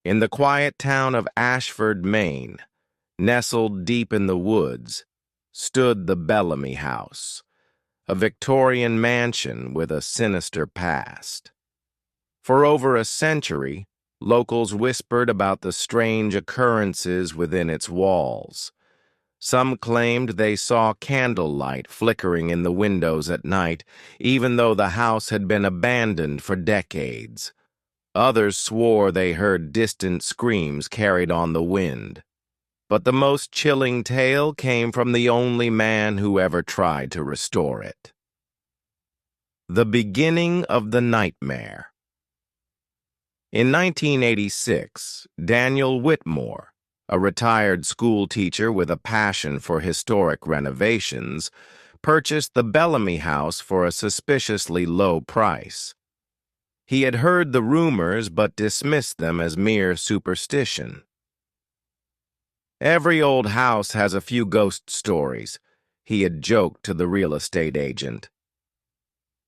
In the quiet town of Ashford, Maine, nestled deep in the woods, stood the Bellamy House, a Victorian mansion with a sinister past. For over a century, locals whispered about the strange occurrences within its walls. Some claimed they saw candlelight flickering in the windows at night, even though the house had been abandoned for decades. Others swore they heard distant screams carried on the wind. But the most chilling tale came from the only man who ever tried to restore it. The beginning of the nightmare. In 1986, Daniel Whitmore, a retired school teacher with a passion for historic renovations, purchased the Bellamy House for a suspiciously low price. He had heard the rumors but dismissed them as mere superstition. "Every old house has a few ghost stories," he had joked to the real estate agent.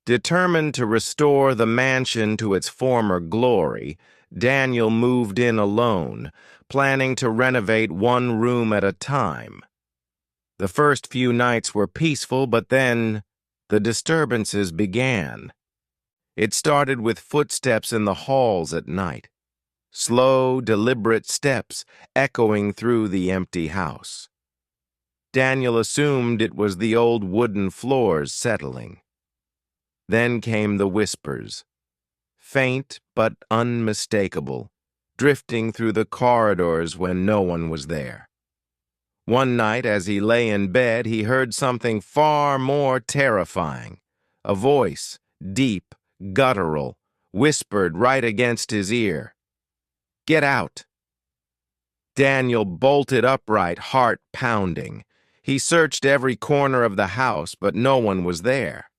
Determined to restore the mansion to its former glory, Daniel moved in alone, planning to renovate one room at a time. The first few nights were peaceful, but then the disturbances began. It started with footsteps in the halls at night, slow, deliberate steps echoing through the empty house. Daniel assumed it was the old wooden floors settling. Then came the whispers, faint but unmistakable, drifting through the corridors when no one was there. One night, as he lay in bed, he heard something far more terrifying. A voice, deep, guttural, whispered right against his ear. "Get out!" Daniel bolted upright, heart pounding. He searched every corner of the house, but no one was there.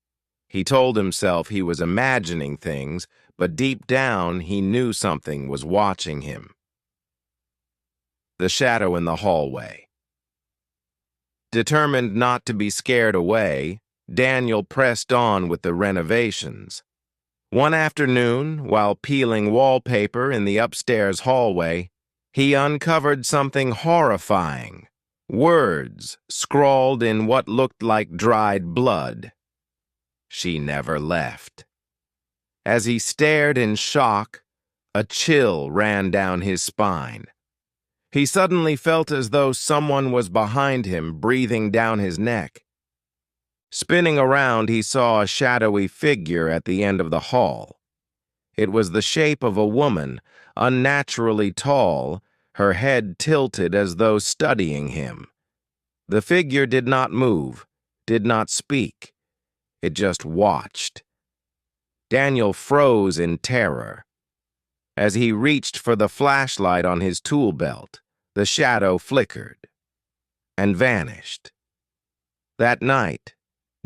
He told himself he was imagining things, but deep down he knew something was watching him. The shadow in the hallway. Determined not to be scared away, Daniel pressed on with the renovations. One afternoon, while peeling wallpaper in the upstairs hallway, he uncovered something horrifying. Words scrawled in what looked like dried blood. "She never left." As he stared in shock, a chill ran down his spine. He suddenly felt as though someone was behind him, breathing down his neck. Spinning around, he saw a shadowy figure at the end of the hall. It was the shape of a woman, unnaturally tall, her head tilted as though studying him. The figure did not move, did not speak. It just watched. Daniel froze in terror. As he reached for the flashlight on his tool belt, the shadow flickered and vanished. That night,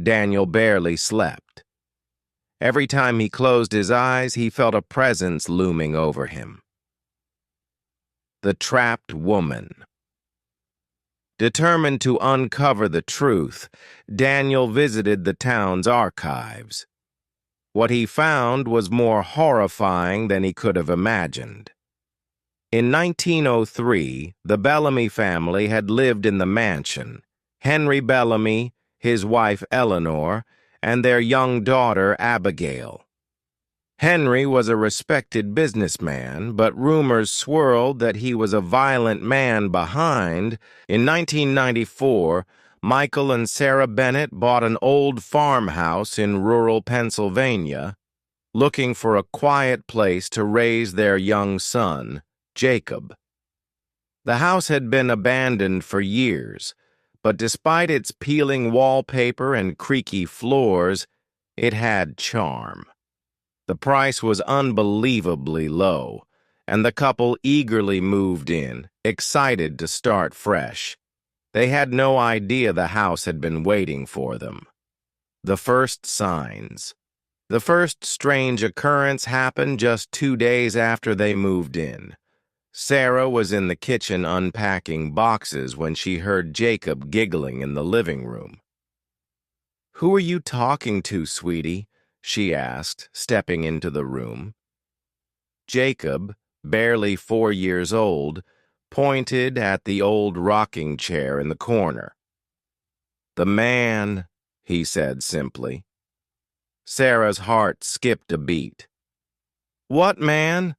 Daniel barely slept. Every time he closed his eyes, he felt a presence looming over him. The trapped woman. Determined to uncover the truth, Daniel visited the town's archives. What he found was more horrifying than he could have imagined. In 1903, the Bellamy family had lived in the mansion. Henry Bellamy, his wife Eleanor, and their young daughter Abigail. Henry was a respected businessman, but rumors swirled that he was a violent man behind. In 1994, Michael and Sarah Bennett bought an old farmhouse in rural Pennsylvania, looking for a quiet place to raise their young son, Jacob. The house had been abandoned for years, but despite its peeling wallpaper and creaky floors, it had charm. The price was unbelievably low, and the couple eagerly moved in, excited to start fresh. They had no idea the house had been waiting for them. The first signs. The first strange occurrence happened just 2 days after they moved in. Sarah was in the kitchen unpacking boxes when she heard Jacob giggling in the living room. "Who are you talking to, sweetie?" she asked, stepping into the room. Jacob, barely 4 years old, pointed at the old rocking chair in the corner. "The man," he said simply. Sarah's heart skipped a beat. "What man?"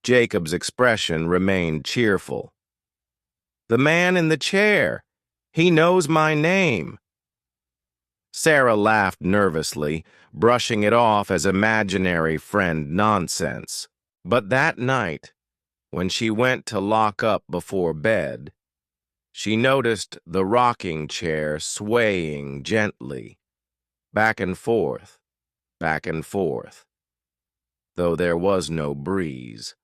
Jacob's expression remained cheerful. "The man in the chair. He knows my name." Sarah laughed nervously, brushing it off as imaginary friend nonsense. But that night, when she went to lock up before bed, she noticed the rocking chair swaying gently, back and forth, though there was no breeze.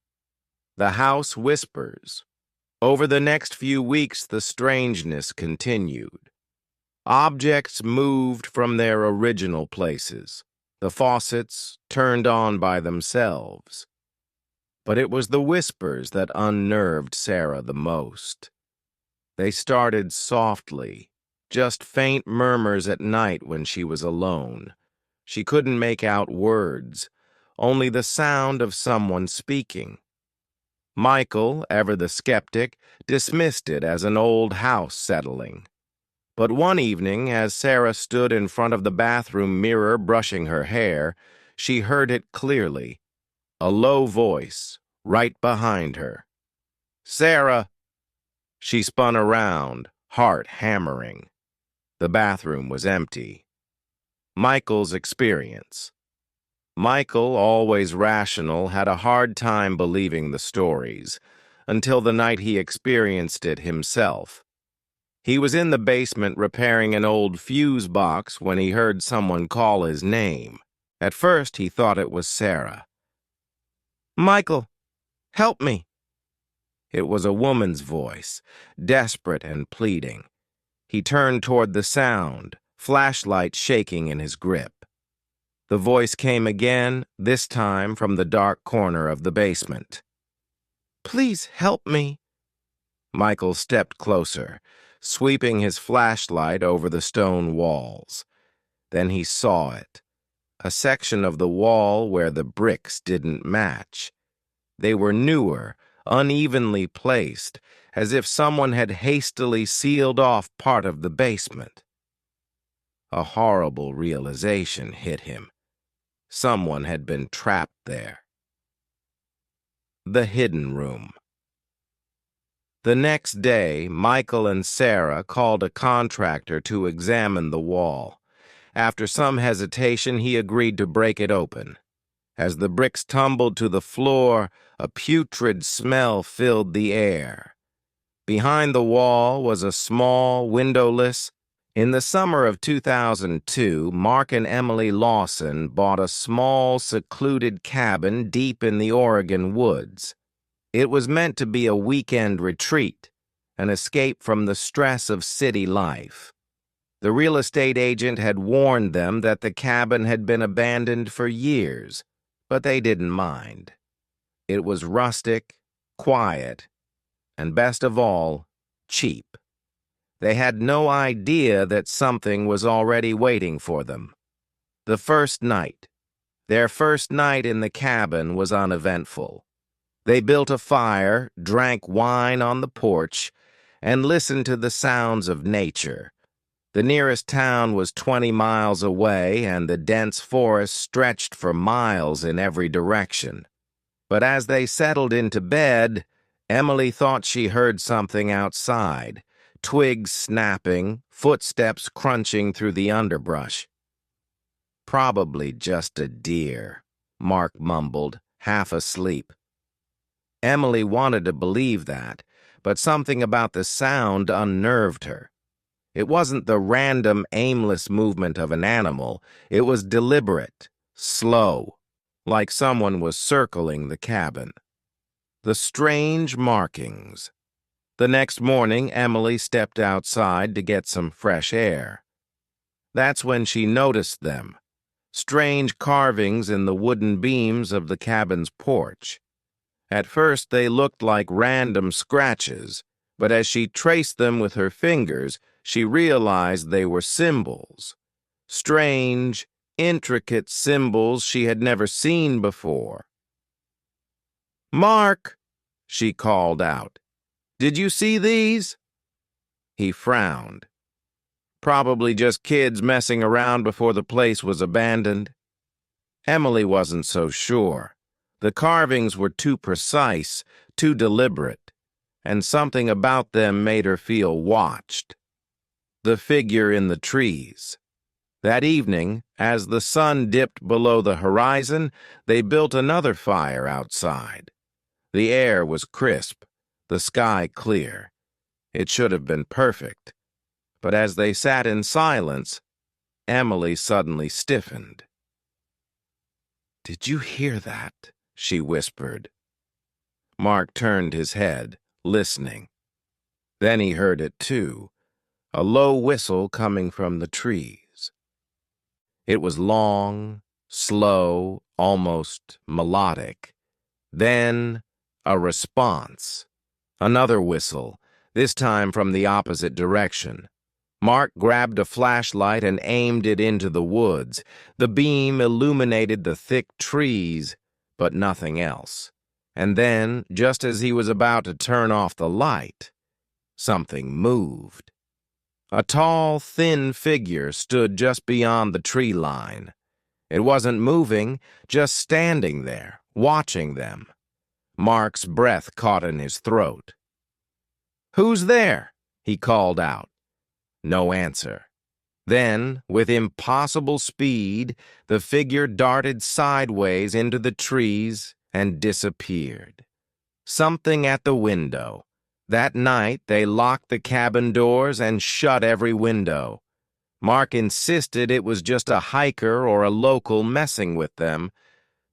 The house whispers. Over the next few weeks, the strangeness continued. Objects moved from their original places. The faucets turned on by themselves. But it was the whispers that unnerved Sarah the most. They started softly, just faint murmurs at night when she was alone. She couldn't make out words, only the sound of someone speaking. Michael, ever the skeptic, dismissed it as an old house settling. But one evening, as Sarah stood in front of the bathroom mirror brushing her hair, she heard it clearly, a low voice, right behind her. "Sarah!" She spun around, heart hammering. The bathroom was empty. Michael's experience. Michael, always rational, had a hard time believing the stories, until the night he experienced it himself. He was in the basement repairing an old fuse box when he heard someone call his name. At first, he thought it was Sarah. "Michael, help me." It was a woman's voice, desperate and pleading. He turned toward the sound, flashlight shaking in his grip. The voice came again, this time from the dark corner of the basement. "Please help me." Michael stepped closer, sweeping his flashlight over the stone walls. Then he saw it, a section of the wall where the bricks didn't match. They were newer, unevenly placed, as if someone had hastily sealed off part of the basement. A horrible realization hit him. Someone had been trapped there. The hidden room. The next day, Michael and Sarah called a contractor to examine the wall. After some hesitation, he agreed to break it open. As the bricks tumbled to the floor, a putrid smell filled the air. Behind the wall was a small, windowless. In the summer of 2002, Mark and Emily Lawson bought a small, secluded cabin deep in the Oregon woods. It was meant to be a weekend retreat, an escape from the stress of city life. The real estate agent had warned them that the cabin had been abandoned for years, but they didn't mind. It was rustic, quiet, and best of all, cheap. They had no idea that something was already waiting for them. Their first night in the cabin was uneventful. They built a fire, drank wine on the porch, and listened to the sounds of nature. The nearest town was 20 miles away, and the dense forest stretched for miles in every direction. But as they settled into bed, Emily thought she heard something outside, twigs snapping, footsteps crunching through the underbrush. "Probably just a deer," Mark mumbled, half asleep. Emily wanted to believe that, but something about the sound unnerved her. It wasn't the random, aimless movement of an animal. It was deliberate, slow, like someone was circling the cabin. The strange markings. The next morning, Emily stepped outside to get some fresh air. That's when she noticed them, strange carvings in the wooden beams of the cabin's porch. At first, they looked like random scratches, but as she traced them with her fingers, she realized they were symbols. Strange, intricate symbols she had never seen before. "Mark," she called out, "did you see these?" He frowned. Probably just kids messing around before the place was abandoned. Emily wasn't so sure. The carvings were too precise, too deliberate, and something about them made her feel watched. The figure in the trees. That evening, as the sun dipped below the horizon, they built another fire outside. The air was crisp, the sky clear. It should have been perfect. But as they sat in silence, Emily suddenly stiffened. "Did you hear that?" she whispered. Mark turned his head, listening. Then he heard it too, a low whistle coming from the trees. It was long, slow, almost melodic. Then a response. Another whistle, this time from the opposite direction. Mark grabbed a flashlight and aimed it into the woods. The beam illuminated the thick trees, but nothing else. And then, just as he was about to turn off the light, something moved. A tall, thin figure stood just beyond the tree line. It wasn't moving, just standing there, watching them. Mark's breath caught in his throat. "Who's there?" he called out. No answer. Then, with impossible speed, the figure darted sideways into the trees and disappeared. Something at the window. That night, they locked the cabin doors and shut every window. Mark insisted it was just a hiker or a local messing with them,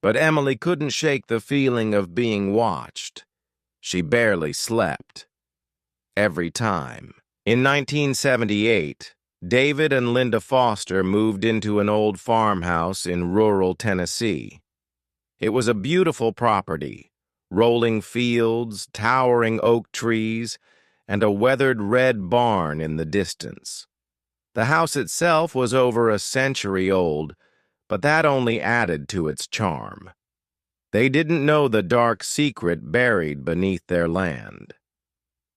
but Emily couldn't shake the feeling of being watched. She barely slept. Every time. In 1978, David and Linda Foster moved into an old farmhouse in rural Tennessee. It was a beautiful property, rolling fields, towering oak trees, and a weathered red barn in the distance. The house itself was over a century old, but that only added to its charm. They didn't know the dark secret buried beneath their land.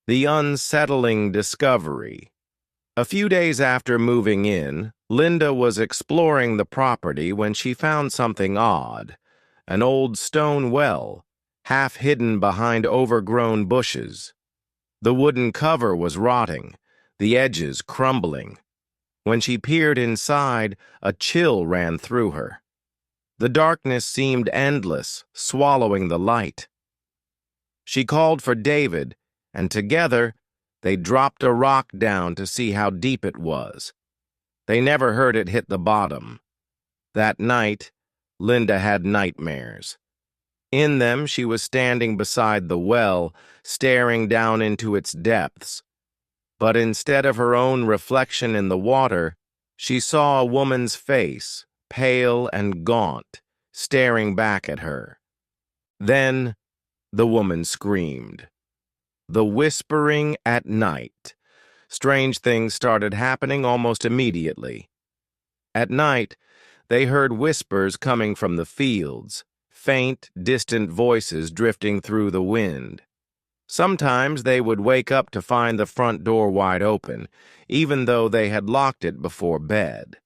The unsettling discovery. A few days after moving in, Linda was exploring the property when she found something odd. An old stone well, half hidden behind overgrown bushes. The wooden cover was rotting, the edges crumbling. When she peered inside, a chill ran through her. The darkness seemed endless, swallowing the light. She called for David, and together, they dropped a rock down to see how deep it was. They never heard it hit the bottom. That night, Linda had nightmares. In them, she was standing beside the well, staring down into its depths. But instead of her own reflection in the water, she saw a woman's face, pale and gaunt, staring back at her. Then, the woman screamed. The whispering at night. Strange things started happening almost immediately. At night, they heard whispers coming from the fields, faint, distant voices drifting through the wind. Sometimes they would wake up to find the front door wide open, even though they had locked it before bed.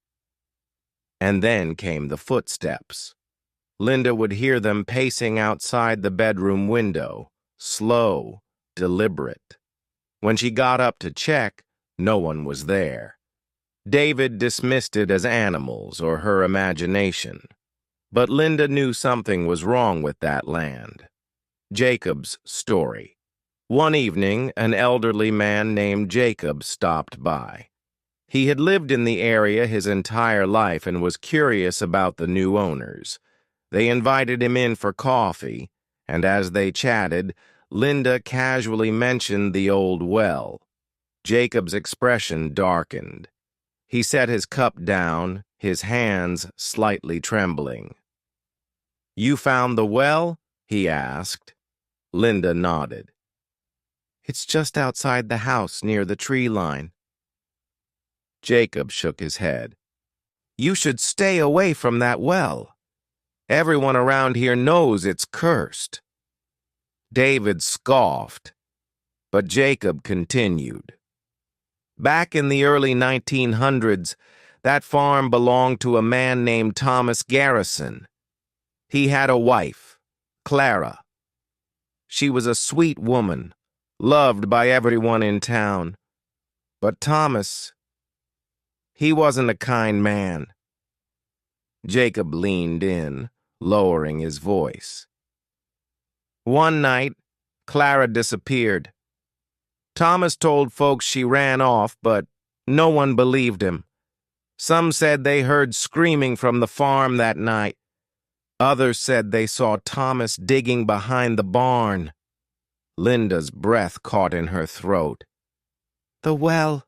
And then came the footsteps. Linda would hear them pacing outside the bedroom window, slow, deliberate. When she got up to check, no one was there. David dismissed it as animals or her imagination. But Linda knew something was wrong with that land. Jacob's story. One evening, an elderly man named Jacob stopped by. He had lived in the area his entire life and was curious about the new owners. They invited him in for coffee, and as they chatted, Linda casually mentioned the old well. Jacob's expression darkened. He set his cup down, his hands slightly trembling. "You found the well?" he asked. Linda nodded. "It's just outside the house near the tree line." Jacob shook his head. "You should stay away from that well. Everyone around here knows it's cursed." David scoffed, but Jacob continued. Back in the early 1900s, that farm belonged to a man named Thomas Garrison. He had a wife, Clara. She was a sweet woman, loved by everyone in town. But Thomas, he wasn't a kind man. Jacob leaned in, lowering his voice. One night, Clara disappeared. Thomas told folks she ran off, but no one believed him. Some said they heard screaming from the farm that night. Others said they saw Thomas digging behind the barn. Linda's breath caught in her throat. "The well,"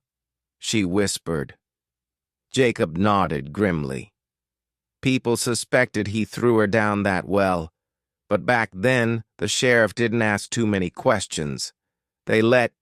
she whispered. Jacob nodded grimly. People suspected he threw her down that well, but back then the sheriff didn't ask too many questions. They let